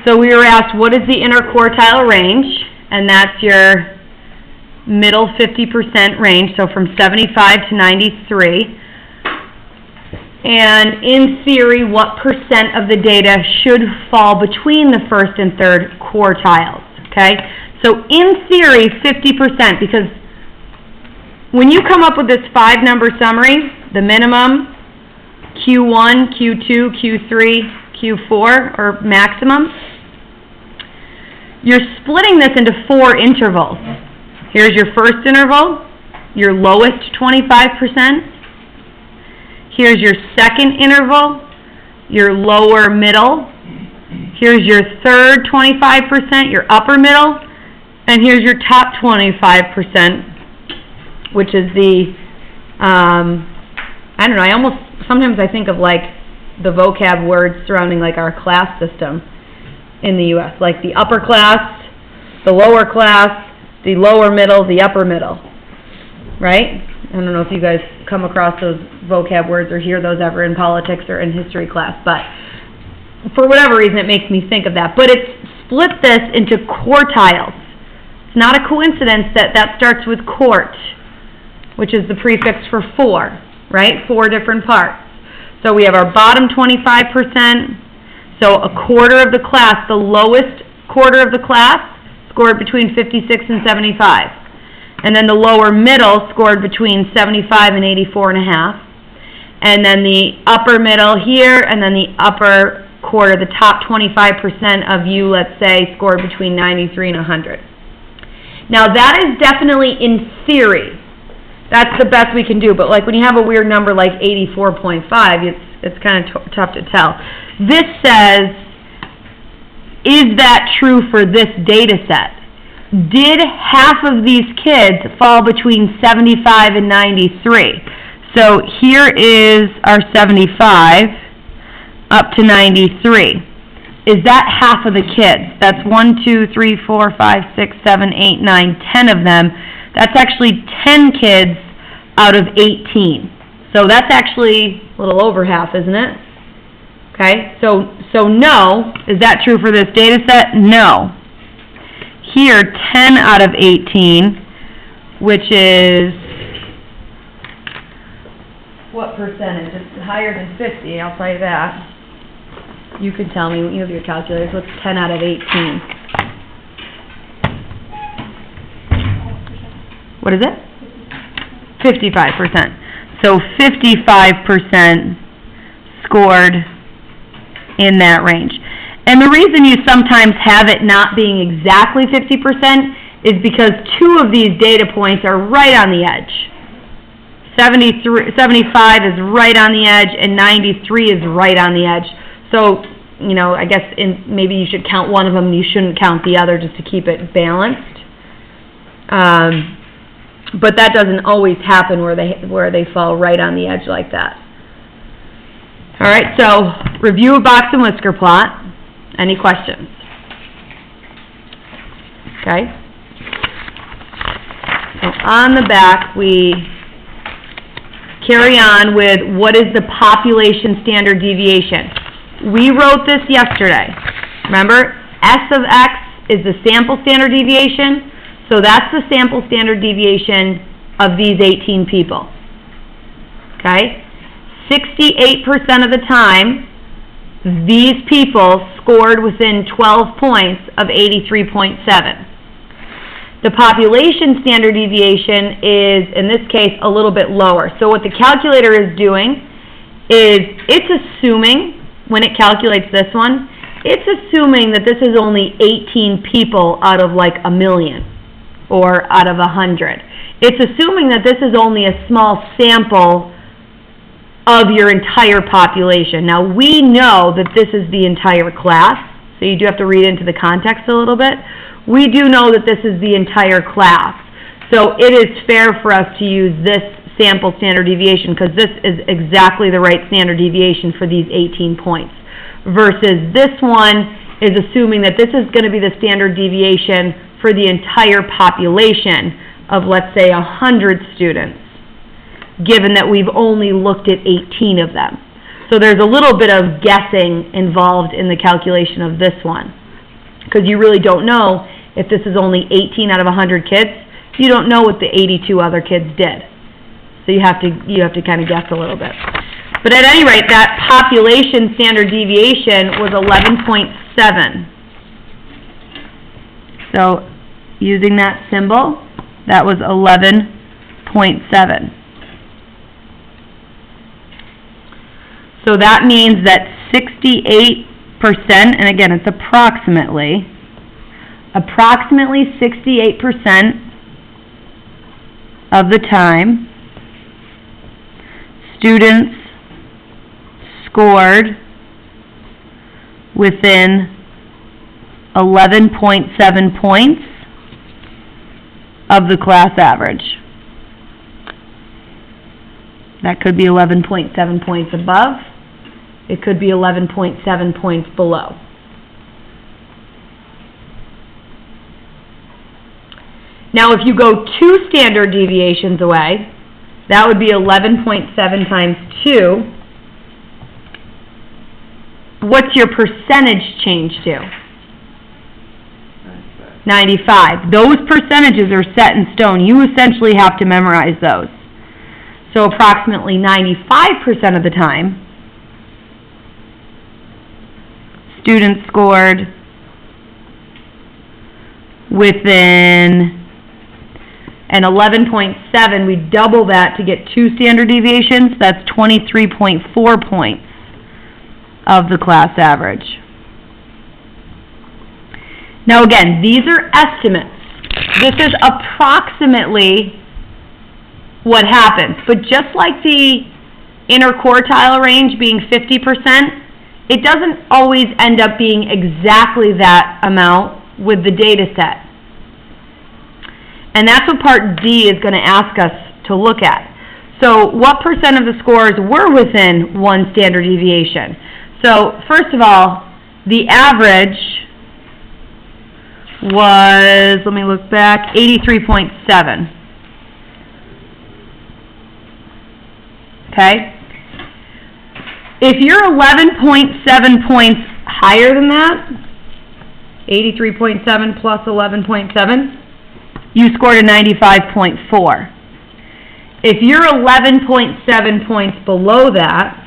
So we were asked, what is the interquartile range? And that's your middle 50% range, so from 75 to 93. And in theory, what percent of the data should fall between the first and third quartiles, okay? So in theory, 50%, because when you come up with this 5-number summary, the minimum, Q1, Q2, Q3, Q4, or maximum, you're splitting this into 4 intervals. Here's your first interval, your lowest 25%. Here's your second interval, your lower middle. Here's your third 25%, your upper middle. And here's your top 25%, which is the, I don't know, sometimes I think of like the vocab words surrounding like our class system in the U.S., like the upper class, the lower class, the lower middle, the upper middle, right? I don't know if you guys come across those vocab words or hear those ever in politics or in history class, but for whatever reason it makes me think of that. But it's split this into quartiles. It's not a coincidence that that starts with quart, which is the prefix for 4, right? 4 different parts. So we have our bottom 25%, so a quarter of the class, the lowest quarter of the class, scored between 56 and 75. And then the lower middle scored between 75 and 84.5. And then the upper middle here, and then the upper quarter, the top 25% of you, let's say, scored between 93 and 100. Now that is definitely in theory. That's the best we can do. But like when you have a weird number like 84.5, it's kind of tough to tell. This says, is that true for this data set? Did half of these kids fall between 75 and 93? So here is our 75 up to 93. Is that half of the kids? That's 1, 2, 3, 4, 5, 6, 7, 8, 9, 10 of them. That's actually 10 kids out of 18. So that's actually a little over half, isn't it? Okay, so no. Is that true for this data set? No. Here, 10 out of 18, which is, what percentage? It's higher than 50, I'll tell you that. You can tell me, you have your calculators, what's 10 out of 18? What is it? 55%. So 55% scored in that range. And the reason you sometimes have it not being exactly 50% is because 2 of these data points are right on the edge. 75 is right on the edge, and 93 is right on the edge. So, you know, I guess maybe you should count one of them and you shouldn't count the other just to keep it balanced. But that doesn't always happen where they fall right on the edge like that. All right, so review a box and whisker plot. Any questions? Okay. So on the back, we carry on with what is the population standard deviation. We wrote this yesterday. Remember, S of X is the sample standard deviation. So that's the sample standard deviation of these 18 people. Okay? 68% of the time, these people scored within 12 points of 83.7. The population standard deviation is, in this case, a little bit lower. So what the calculator is doing is it's assuming, when it calculates this one, it's assuming that this is only 18 people out of like 1 million or out of 100. It's assuming that this is only a small sample of your entire population. Now, we know that this is the entire class, so you do have to read into the context a little bit. We do know that this is the entire class. So it is fair for us to use this sample standard deviation because this is exactly the right standard deviation for these 18 points. Versus this one is assuming that this is going to be the standard deviation for the entire population of, let's say, 100 students, given that we've only looked at 18 of them. So there's a little bit of guessing involved in the calculation of this one, because you really don't know if this is only 18 out of 100 kids. You don't know what the 82 other kids did. So you have to kind of guess a little bit. But at any rate, that population standard deviation was 11.7. So using that symbol, that was 11.7. So that means that 68%, and again it's approximately 68% of the time, students scored within 11.7 points of the class average. That could be 11.7 points above. It could be 11.7 points below. Now, if you go 2 standard deviations away, that would be 11.7 times 2. What's your percentage change to? 95. Those percentages are set in stone. You essentially have to memorize those. So approximately 95% of the time, students scored within an 11.7. We double that to get 2 standard deviations. That's 23.4 points of the class average. Now again, these are estimates. This is approximately what happens. But just like the interquartile range being 50%, it doesn't always end up being exactly that amount with the data set. And that's what Part D is going to ask us to look at. So what percent of the scores were within 1 standard deviation? So first of all, the average was, let me look back, 83.7. Okay? If you're 11.7 points higher than that, 83.7 plus 11.7, you scored a 95.4. If you're 11.7 points below that,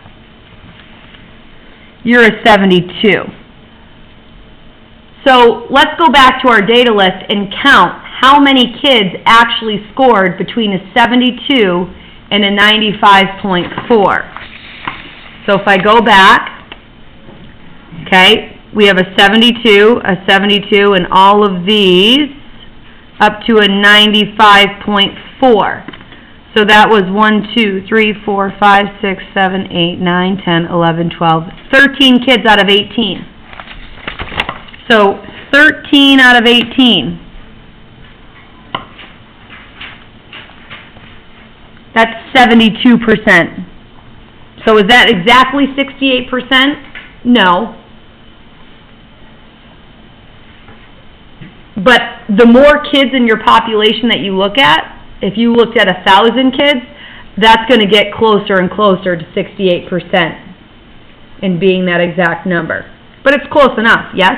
you're a 72. So let's go back to our data list and count how many kids actually scored between a 72 and a 95.4. So if I go back, okay, we have a 72, and all of these up to a 95.4. So that was 1, 2, 3, 4, 5, 6, 7, 8, 9, 10, 11, 12, 13 kids out of 18. So 13 out of 18. That's 72%. So is that exactly 68%? No. But the more kids in your population that you look at, if you looked at 1,000 kids, that's going to get closer and closer to 68% in being that exact number. But it's close enough, yes?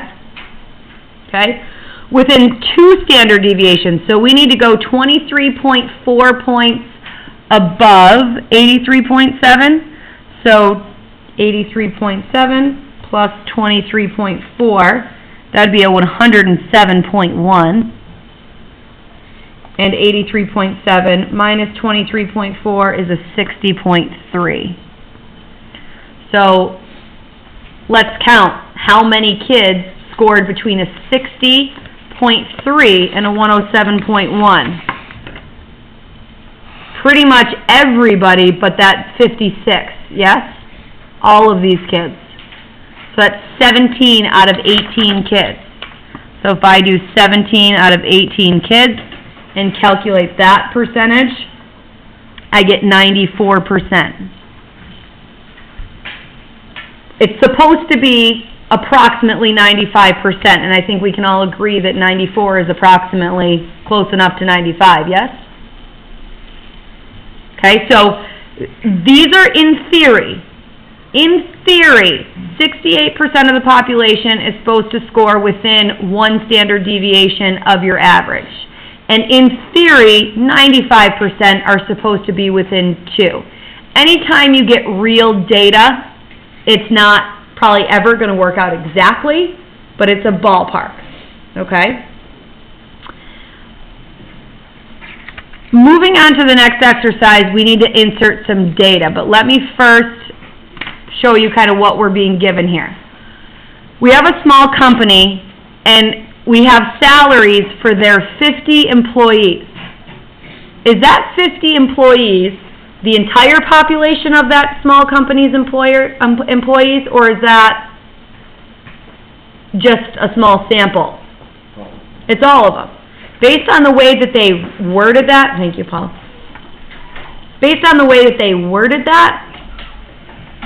Okay? Within 2 standard deviations, so we need to go 23.4 points above 83.7. So 83.7 plus 23.4, that'd be a 107.1. And 83.7 minus 23.4 is a 60.3. So let's count how many kids scored between a 60.3 and a 107.1. Pretty much everybody but that 56, yes? All of these kids. So that's 17 out of 18 kids. So if I do 17 out of 18 kids and calculate that percentage, I get 94%. It's supposed to be approximately 95%, and I think we can all agree that 94 is approximately close enough to 95, yes? Okay, so these are in theory. In theory, 68% of the population is supposed to score within 1 standard deviation of your average. And in theory, 95% are supposed to be within 2. Anytime you get real data, it's not probably ever going to work out exactly, but it's a ballpark, okay? Moving on to the next exercise, we need to insert some data, but let me first show you kind of what we're being given here. We have a small company, and we have salaries for their 50 employees. Is that 50 employees the entire population of that small company's employees, or is that just a small sample? It's all of them. Based on the way that they worded that, thank you, Paul. Based on the way that they worded that,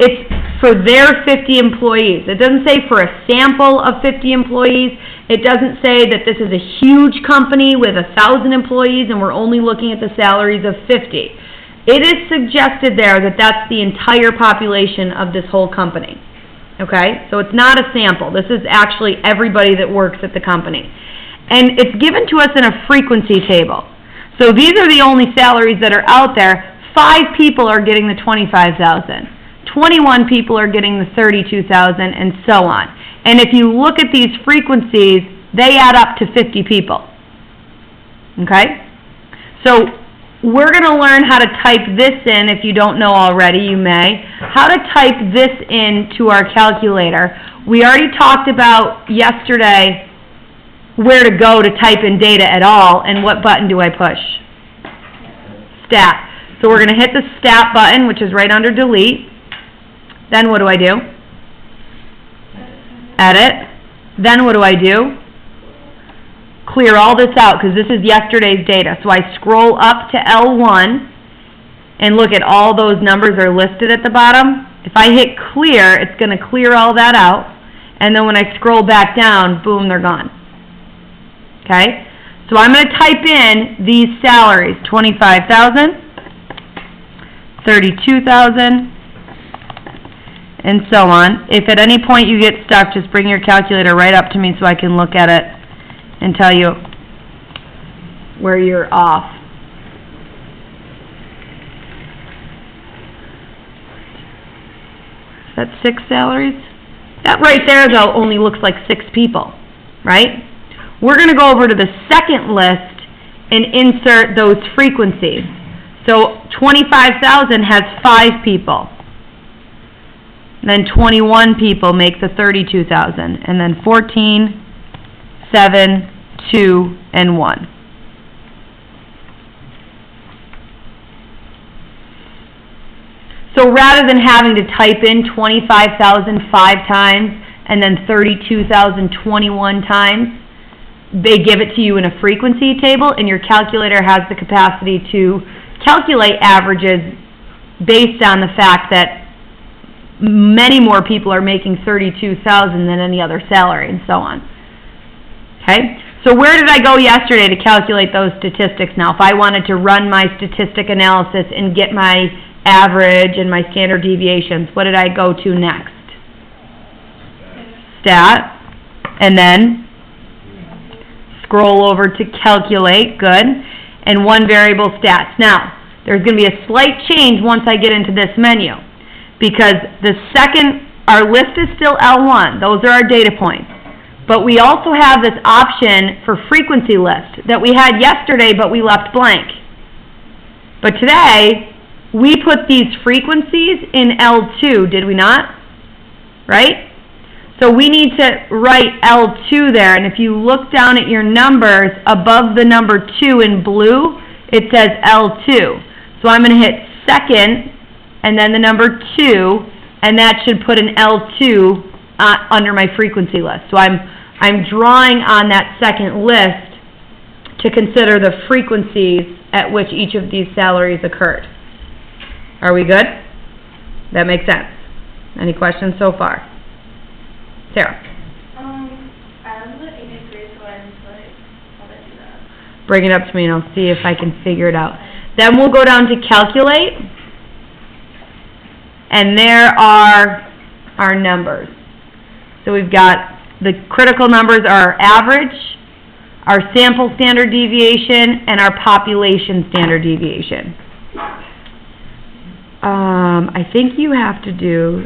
it's for their 50 employees. It doesn't say for a sample of 50 employees. It doesn't say that this is a huge company with 1,000 employees and we're only looking at the salaries of 50. It is suggested there that that's the entire population of this whole company. Okay? So it's not a sample. This is actually everybody that works at the company. And it's given to us in a frequency table. So these are the only salaries that are out there. 5 people are getting the $25,000. 21 people are getting the $32,000, and so on. And if you look at these frequencies, they add up to 50 people. Okay? So we're going to learn how to type this in. If you don't know already, you may. How to type this into our calculator. We already talked about yesterday where to go to type in data at all, and what button do I push? Stat. So we're going to hit the stat button, which is right under delete. Then what do I do? Edit. Then what do I do? Clear all this out, because this is yesterday's data. So I scroll up to L1 and look at all those numbers are listed at the bottom. If I hit clear, it's going to clear all that out. And then when I scroll back down, boom, they're gone. Okay? So I'm going to type in these salaries, $25,000, $32,000, and so on. If at any point you get stuck, just bring your calculator right up to me so I can look at it and tell you where you're off. Is that 6 salaries? That right there, though, only looks like 6 people, right? We're going to go over to the second list and insert those frequencies. So 25,000 has 5 people. Then 21 people make the 32,000. And then 14, 7, 2, and 1. So rather than having to type in 25,000 5 times and then 32,000 21 times, they give it to you in a frequency table, and your calculator has the capacity to calculate averages based on the fact that many more people are making 32,000 than any other salary, and so on. Okay? So where did I go yesterday to calculate those statistics now? If I wanted to run my statistic analysis and get my average and my standard deviations, what did I go to next? Stat. And then scroll over to calculate. Good. And one variable stats. Now, there's going to be a slight change once I get into this menu, because the second, our list is still L1. Those are our data points. But we also have this option for frequency list that we had yesterday, but we left blank. But today, we put these frequencies in L2, did we not? Right? So we need to write L2 there, and if you look down at your numbers, above the number 2 in blue, it says L2. So I'm going to hit second, and then the number 2, and that should put an L2 under my frequency list. So I'm drawing on that second list to consider the frequencies at which each of these salaries occurred. Are we good? That makes sense. Any questions so far? Sarah? I was at 83, so I was like, how did I do that? Bring it up to me and I'll see if I can figure it out. Then we'll go down to calculate. And there are our numbers. So we've got the critical numbers are our average, our sample standard deviation, and our population standard deviation. I think you have to do...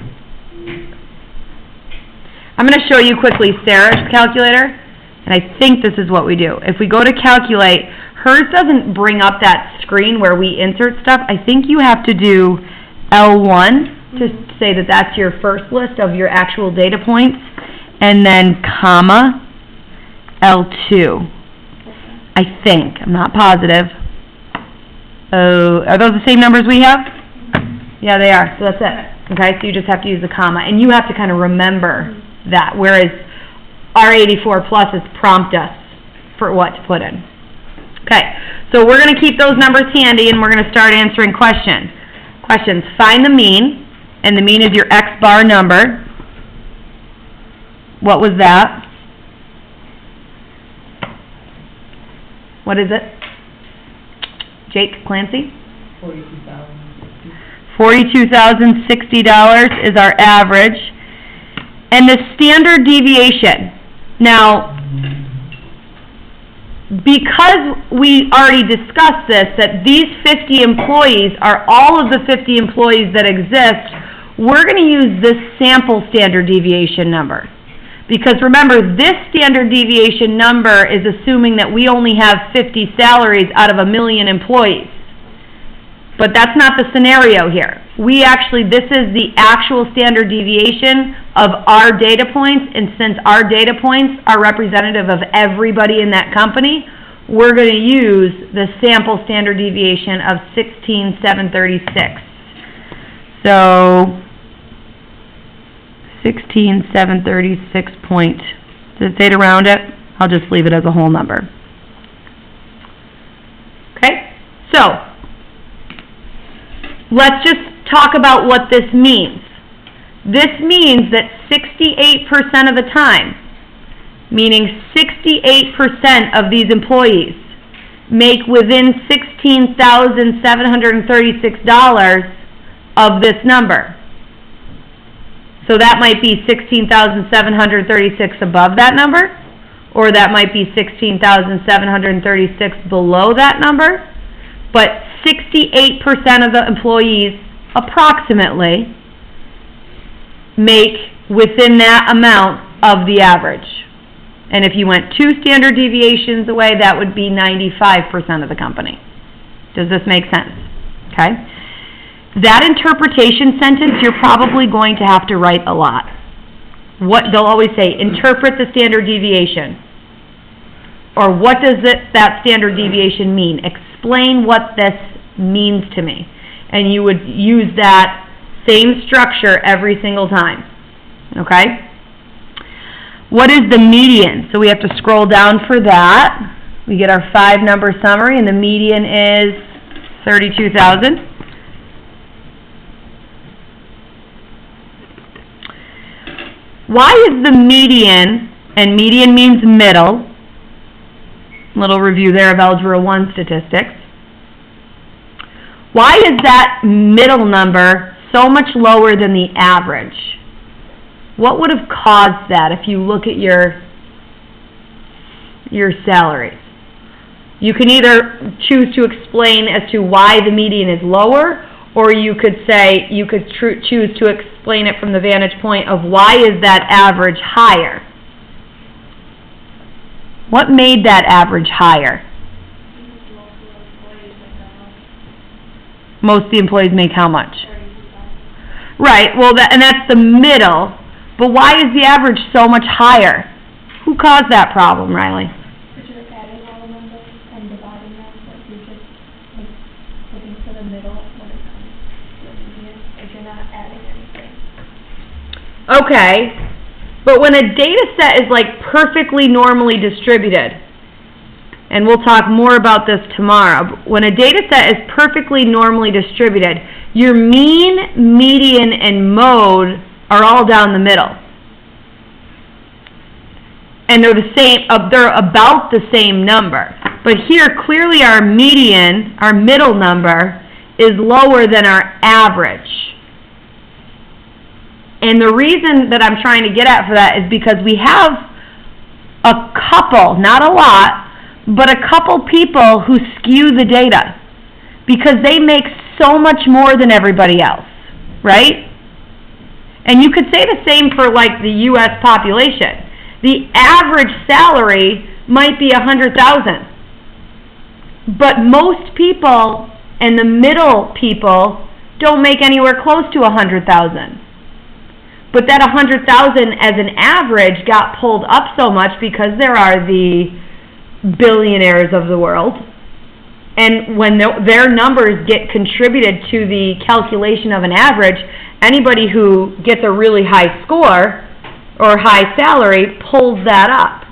I'm going to show you quickly Sarah's calculator, and I think this is what we do. If we go to calculate, hers doesn't bring up that screen where we insert stuff. I think you have to do L1 to say that that's your first list of your actual data points, and then comma L2. I think. I'm not positive. Oh, are those the same numbers we have? Yeah, they are. So that's it. Okay, so you just have to use the comma, and you have to kind of remember that, whereas our 84 pluses prompt us for what to put in. Okay, so we're going to keep those numbers handy, and we're going to start answering questions. Find the mean, and the mean is your X bar number. What was that? What is it? Jake Clancy? $42,060 is our average. And the standard deviation. Now, because we already discussed this, that these 50 employees are all of the 50 employees that exist, we're going to use this sample standard deviation number. Because remember, this standard deviation number is assuming that we only have 50 salaries out of 1 million employees. But that's not the scenario here. We actually, this is the actual standard deviation of our data points, and since our data points are representative of everybody in that company, we're going to use the sample standard deviation of 16,736. So, 16,736 point, does it say to round it? I'll just leave it as a whole number. Okay, so, let's just talk about what this means. This means that 68% of the time, meaning 68% of these employees, make within $16,736 of this number. So that might be 16,736 above that number, or that might be 16,736 below that number, but 68% of the employees, approximately, make within that amount of the average. And if you went 2 standard deviations away, that would be 95% of the company. Does this make sense? Okay? That interpretation sentence, you're probably going to have to write a lot. What they'll always say, interpret the standard deviation. Or what does that standard deviation mean? Explain what this means to me. And you would use that same structure every single time. Okay? What is the median? So we have to scroll down for that. We get our 5-number summary, and the median is 32,000. Why is the median, and median means middle, little review there of Algebra 1 statistics. Why is that middle number so much lower than the average? What would have caused that if you look at your salaries? You can either choose to explain as to why the median is lower, or you could say, you could choose to explain it from the vantage point of why is that average higher? What made that average higher? Most of the employees make how much? Right, well, and that's the middle. But why is the average so much higher? Who caused that problem, Riley? Because you're adding all the numbers and dividing them, but you're just putting to the middle when it comes to the median, if you're not adding anything. Okay, but when a data set is like perfectly normally distributed, and we'll talk more about this tomorrow, but when a data set is perfectly normally distributed, your mean, median, and mode are all down the middle. And they're the same, they're about the same number. But here, clearly our median, our middle number, is lower than our average. And the reason that I'm trying to get at for that is because we have a couple, not a lot, but a couple people who skew the data because they make so much more than everybody else, right? And you could say the same for like the U.S. population. The average salary might be $100,000, but most people and the middle people don't make anywhere close to $100,000. But that $100,000 as an average got pulled up so much because there are the billionaires of the world. And when their numbers get contributed to the calculation of an average, anybody who gets a really high score or high salary pulls that up.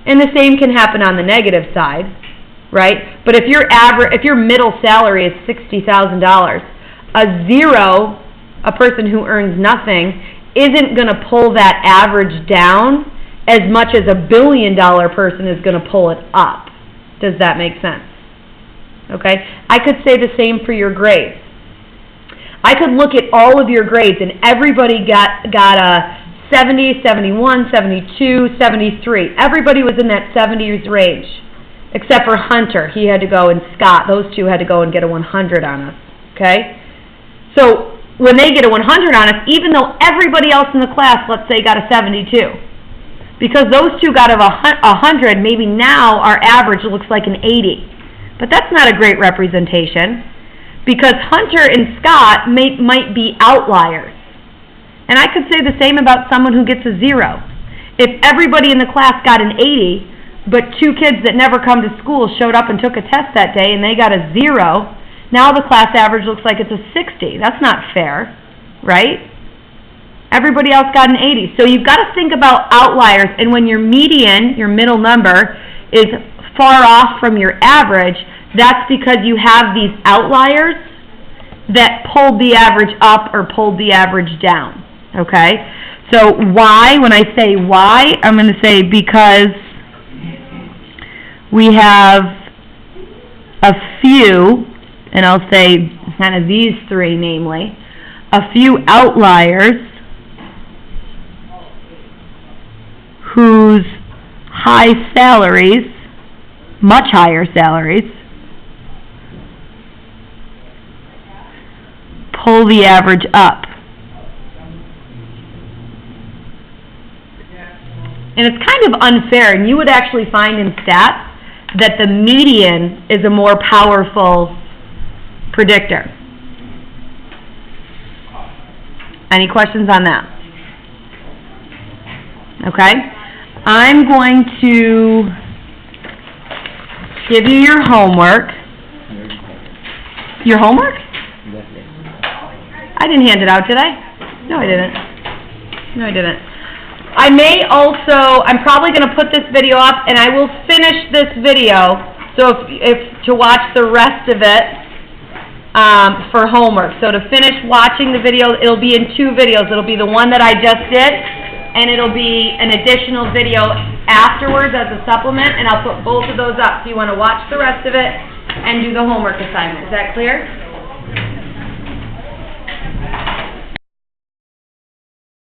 And the same can happen on the negative side, right? But if your middle salary is $60,000, a zero, a person who earns nothing, isn't going to pull that average down as much as a $1 billion person is going to pull it up. Does that make sense? Okay? I could say the same for your grades. I could look at all of your grades and everybody got a 70, 71, 72, 73. Everybody was in that 70s range, except for Hunter. He had to go, and Scott. Those two had to go and get a 100 on us. Okay? So when they get a 100 on us, even though everybody else in the class, let's say, got a 72, because those two got a 100, maybe now our average looks like an 80. But that's not a great representation, because Hunter and Scott might be outliers. And I could say the same about someone who gets a 0. If everybody in the class got an 80, but two kids that never come to school showed up and took a test that day and they got a 0, now the class average looks like it's a 60. That's not fair, right? Everybody else got an 80. So you've got to think about outliers, and when your median, your middle number, is far off from your average, that's because you have these outliers that pulled the average up or pulled the average down. Okay? So why? When I say why, I'm going to say because we have a few, and I'll say kind of these three, namely, a few outliers whose high salaries, much higher salaries, pull the average up. And it's kind of unfair, and you would actually find in stats that the median is a more powerful predictor. Any questions on that? Okay. I'm going to give you your homework. Your homework? I didn't hand it out, did I? No, I didn't. No, I didn't. I may also, I'm probably going to put this video up, and I will finish this video, so if to watch the rest of it for homework. So to finish watching the video, it'll be in 2 videos. It'll be the one that I just did, and it'll be an additional video afterwards as a supplement, and I'll put both of those up. So you want to watch the rest of it and do the homework assignment. Is that clear?